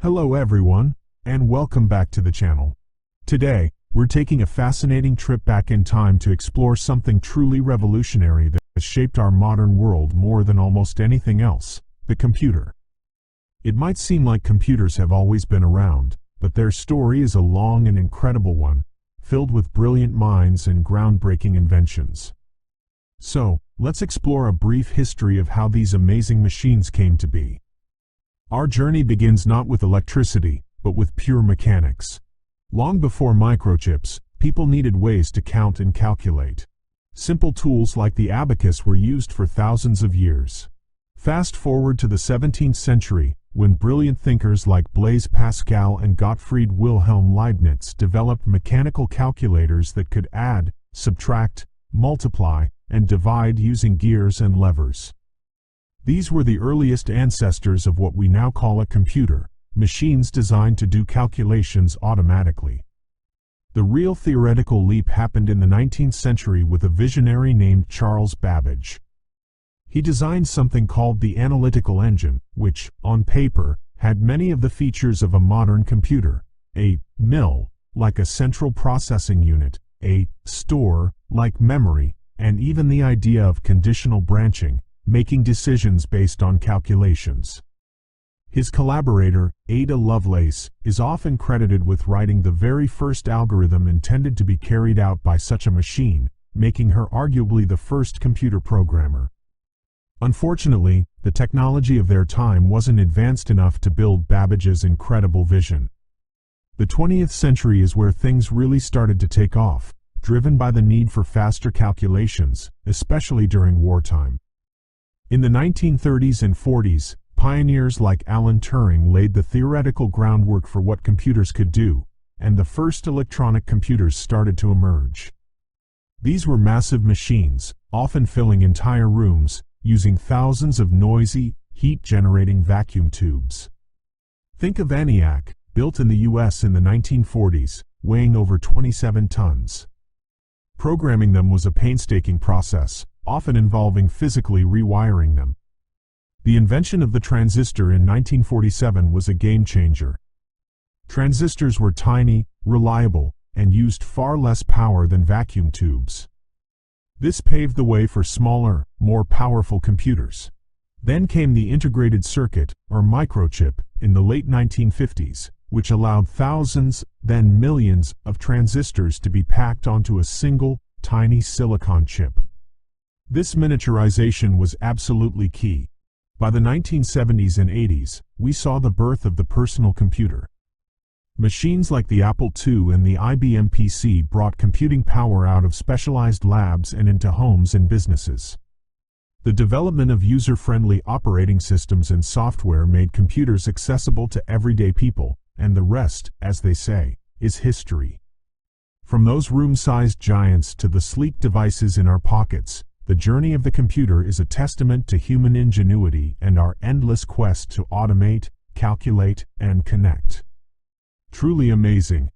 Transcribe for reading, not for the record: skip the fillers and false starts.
Hello everyone, and welcome back to the channel. Today, we're taking a fascinating trip back in time to explore something truly revolutionary that has shaped our modern world more than almost anything else: the computer. It might seem like computers have always been around, but their story is a long and incredible one, filled with brilliant minds and groundbreaking inventions. So, let's explore a brief history of how these amazing machines came to be. Our journey begins not with electricity, but with pure mechanics. Long before microchips, people needed ways to count and calculate. Simple tools like the abacus were used for thousands of years. Fast forward to the 17th century, when brilliant thinkers like Blaise Pascal and Gottfried Wilhelm Leibniz developed mechanical calculators that could add, subtract, multiply, and divide using gears and levers. These were the earliest ancestors of what we now call a computer, machines designed to do calculations automatically. The real theoretical leap happened in the 19th century with a visionary named Charles Babbage. He designed something called the analytical engine, which, on paper, had many of the features of a modern computer: a mill, like a central processing unit, a store, like memory, and even the idea of conditional branching, making decisions based on calculations. His collaborator, Ada Lovelace, is often credited with writing the very first algorithm intended to be carried out by such a machine, making her arguably the first computer programmer. Unfortunately, the technology of their time wasn't advanced enough to build Babbage's incredible vision. The 20th century is where things really started to take off, driven by the need for faster calculations, especially during wartime. In the 1930s and 40s, pioneers like Alan Turing laid the theoretical groundwork for what computers could do, and the first electronic computers started to emerge. These were massive machines, often filling entire rooms, using thousands of noisy, heat-generating vacuum tubes. Think of ENIAC, built in the US in the 1940s, weighing over 27 tons. Programming them was a painstaking process, often involving physically rewiring them. The invention of the transistor in 1947 was a game-changer. Transistors were tiny, reliable, and used far less power than vacuum tubes. This paved the way for smaller, more powerful computers. Then came the integrated circuit, or microchip, in the late 1950s, which allowed thousands, then millions, of transistors to be packed onto a single, tiny silicon chip. This miniaturization was absolutely key. By the 1970s and 80s, we saw the birth of the personal computer. Machines like the Apple II and the IBM PC brought computing power out of specialized labs and into homes and businesses. The development of user-friendly operating systems and software made computers accessible to everyday people, and the rest, as they say, is history. From those room-sized giants to the sleek devices in our pockets, the journey of the computer is a testament to human ingenuity and our endless quest to automate, calculate, and connect. Truly amazing,